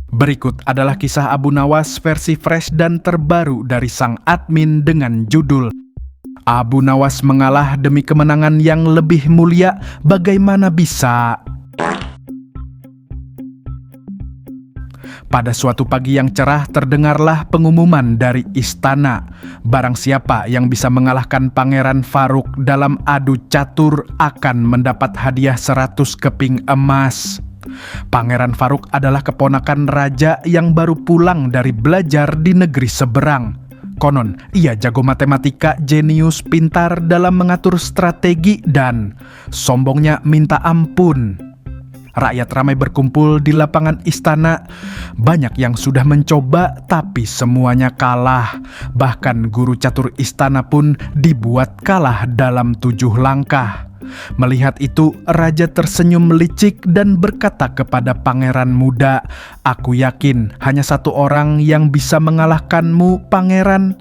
Berikut adalah kisah Abu Nawas versi fresh dan terbaru dari sang admin dengan judul Abu Nawas mengalah demi kemenangan yang lebih mulia, bagaimana bisa? Pada suatu pagi yang cerah terdengarlah pengumuman dari istana. Barang siapa yang bisa mengalahkan Pangeran Farouk dalam adu catur akan mendapat hadiah 100 keping emas. Pangeran Farouk adalah keponakan raja yang baru pulang dari belajar di negeri seberang. Konon, ia jago matematika, jenius, pintar dalam mengatur strategi, dan sombongnya minta ampun. Rakyat ramai berkumpul di lapangan istana. Banyak yang sudah mencoba, tapi semuanya kalah. Bahkan guru catur istana pun dibuat kalah dalam 7 langkah. Melihat itu, raja tersenyum licik dan berkata kepada pangeran muda, "Aku yakin hanya satu orang yang bisa mengalahkanmu, pangeran.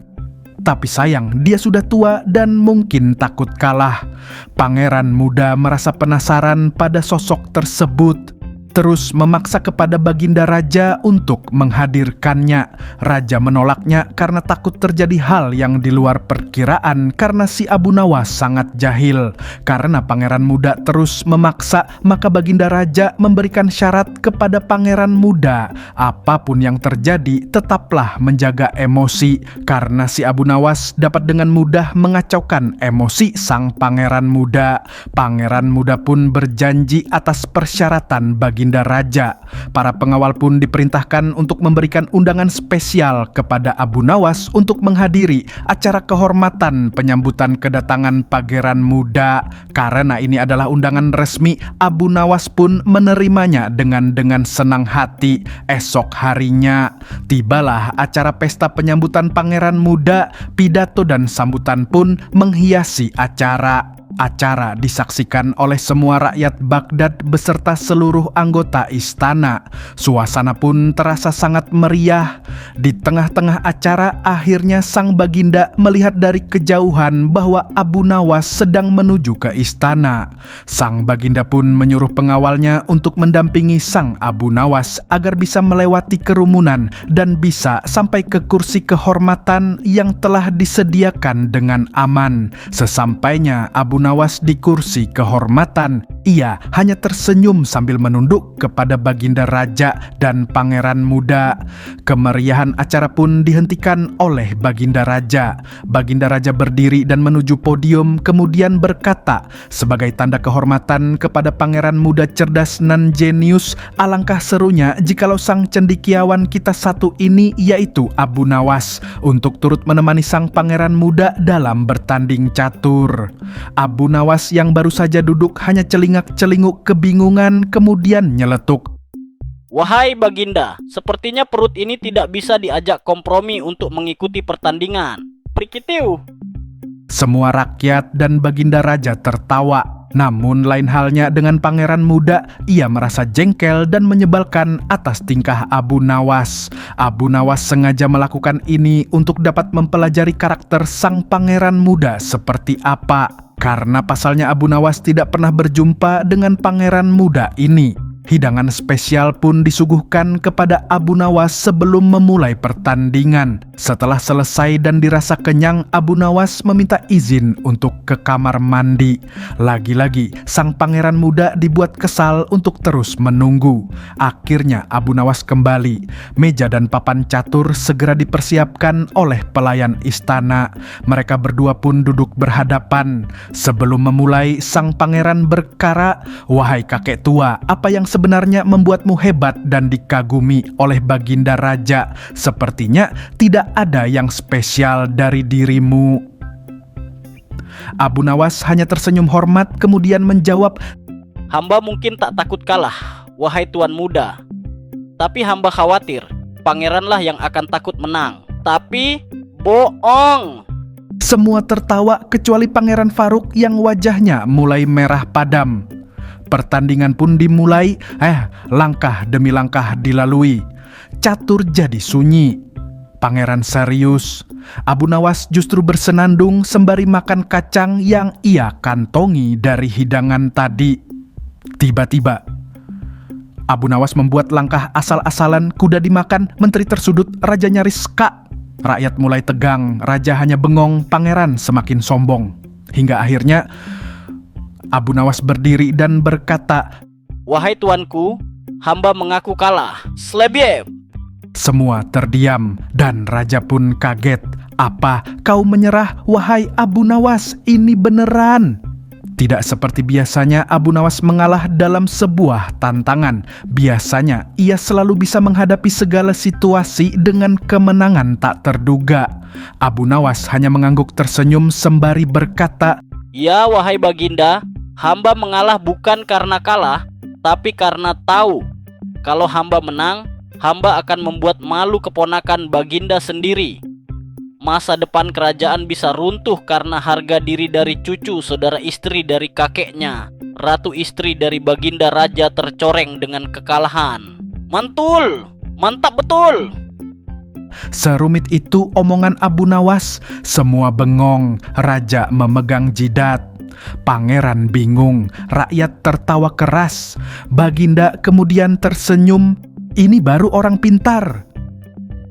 Tapi sayang, dia sudah tua dan mungkin takut kalah." Pangeran muda merasa penasaran pada sosok tersebut, terus memaksa kepada baginda raja untuk menghadirkannya. Raja menolaknya karena takut terjadi hal yang di luar perkiraan karena si Abu Nawas sangat jahil. Karena pangeran muda terus memaksa, maka baginda raja memberikan syarat kepada pangeran muda. Apapun yang terjadi, tetaplah menjaga emosi, karena si Abu Nawas dapat dengan mudah mengacaukan emosi sang pangeran muda. Pangeran muda pun berjanji atas persyaratan baginda raja. Para pengawal pun diperintahkan untuk memberikan undangan spesial kepada Abu Nawas untuk menghadiri acara kehormatan penyambutan kedatangan pangeran muda. Karena ini adalah undangan resmi, Abu Nawas pun menerimanya dengan senang hati. Esok harinya tibalah acara pesta penyambutan pangeran muda. Pidato dan sambutan pun menghiasi acara. Acara disaksikan oleh semua rakyat Baghdad beserta seluruh anggota istana. Suasana pun terasa sangat meriah. Di tengah-tengah acara, akhirnya sang baginda melihat dari kejauhan bahwa Abu Nawas sedang menuju ke istana. Sang baginda pun menyuruh pengawalnya untuk mendampingi sang Abu Nawas agar bisa melewati kerumunan dan bisa sampai ke kursi kehormatan yang telah disediakan dengan aman. Sesampainya Abu Nawas di kursi kehormatan, ia hanya tersenyum sambil menunduk kepada baginda raja dan pangeran muda. Kemeriahan acara pun dihentikan oleh baginda raja. Baginda raja berdiri dan menuju podium, kemudian berkata, "Sebagai tanda kehormatan kepada pangeran muda cerdas nan jenius, alangkah serunya jikalau sang cendekiawan kita satu ini, yaitu Abu Nawas, untuk turut menemani sang pangeran muda dalam bertanding catur." Abu Nawas yang baru saja duduk hanya celingak-celinguk kebingungan, kemudian nyeletuk, "Wahai baginda, sepertinya perut ini tidak bisa diajak kompromi untuk mengikuti pertandingan. Prikitiu." Semua rakyat dan baginda raja tertawa. Namun lain halnya dengan pangeran muda, ia merasa jengkel dan menyebalkan atas tingkah Abu Nawas. Abu Nawas sengaja melakukan ini untuk dapat mempelajari karakter sang pangeran muda seperti apa. Karena pasalnya Abu Nawas tidak pernah berjumpa dengan pangeran muda ini. Hidangan spesial pun disuguhkan kepada Abu Nawas sebelum memulai pertandingan. Setelah selesai dan dirasa kenyang, Abu Nawas meminta izin untuk ke kamar mandi. Lagi-lagi, sang pangeran muda dibuat kesal untuk terus menunggu. Akhirnya Abu Nawas kembali. Meja dan papan catur segera dipersiapkan oleh pelayan istana. Mereka berdua pun duduk berhadapan. Sebelum memulai, sang pangeran berkara, "Wahai kakek tua, apa yang sebenarnya membuatmu hebat dan dikagumi oleh baginda raja? Sepertinya tidak ada yang spesial dari dirimu." Abu Nawas hanya tersenyum hormat kemudian menjawab, "Hamba mungkin tak takut kalah, wahai tuan muda. Tapi hamba khawatir pangeranlah yang akan takut menang. Tapi bohong." Semua tertawa kecuali Pangeran Farouk yang wajahnya mulai merah padam. Pertandingan pun dimulai, langkah demi langkah dilalui. Catur jadi sunyi. Pangeran serius. Abu Nawas justru bersenandung sembari makan kacang yang ia kantongi dari hidangan tadi. Tiba-tiba, Abu Nawas membuat langkah asal-asalan, kuda dimakan, menteri tersudut, raja nyaris skak. Rakyat mulai tegang, raja hanya bengong, pangeran semakin sombong. Hingga akhirnya Abu Nawas berdiri dan berkata, "Wahai tuanku, hamba mengaku kalah. Slebiev!" Semua terdiam dan raja pun kaget. "Apa, kau menyerah, wahai Abu Nawas? Ini beneran?" Tidak seperti biasanya, Abu Nawas mengalah dalam sebuah tantangan. Biasanya, ia selalu bisa menghadapi segala situasi dengan kemenangan tak terduga. Abu Nawas hanya mengangguk tersenyum sembari berkata, "Ya, wahai Baginda, hamba mengalah bukan karena kalah, tapi karena tahu kalau hamba menang, hamba akan membuat malu keponakan Baginda sendiri. Masa depan kerajaan bisa runtuh karena harga diri dari cucu saudara istri dari kakeknya. Ratu istri dari Baginda Raja tercoreng dengan kekalahan. Mantul! Mantap betul!" serumit itu omongan Abu Nawas. Semua bengong, raja memegang jidat. Pangeran bingung, rakyat tertawa keras. Baginda kemudian tersenyum, "Ini baru orang pintar."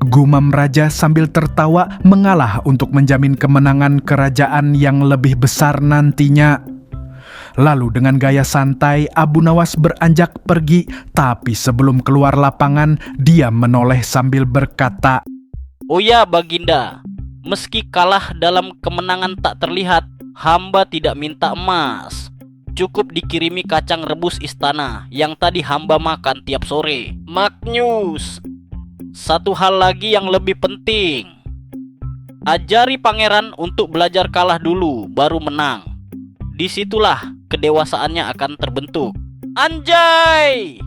Gumam raja sambil tertawa, mengalah untuk menjamin kemenangan kerajaan yang lebih besar nantinya. Lalu dengan gaya santai, Abu Nawas beranjak pergi, tapi sebelum keluar lapangan, dia menoleh sambil berkata, "Oh ya Baginda, meski kalah dalam kemenangan tak terlihat, hamba tidak minta emas. Cukup dikirimi kacang rebus istana yang tadi hamba makan tiap sore. Magnus, satu hal lagi yang lebih penting. Ajari pangeran untuk belajar kalah dulu, baru menang. Disitulah kedewasaannya akan terbentuk. Anjay!"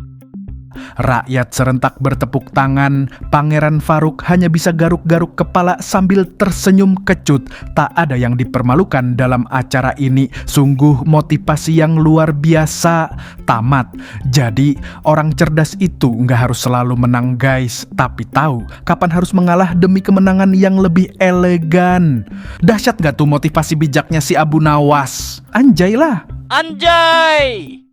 Rakyat serentak bertepuk tangan. Pangeran Farouk hanya bisa garuk-garuk kepala sambil tersenyum kecut. Tak ada yang dipermalukan dalam acara ini. Sungguh motivasi yang luar biasa. Tamat. Jadi orang cerdas itu nggak harus selalu menang guys, tapi tahu kapan harus mengalah demi kemenangan yang lebih elegan. Dahsyat gak tuh motivasi bijaknya si Abu Nawas? Anjay lah. Anjay!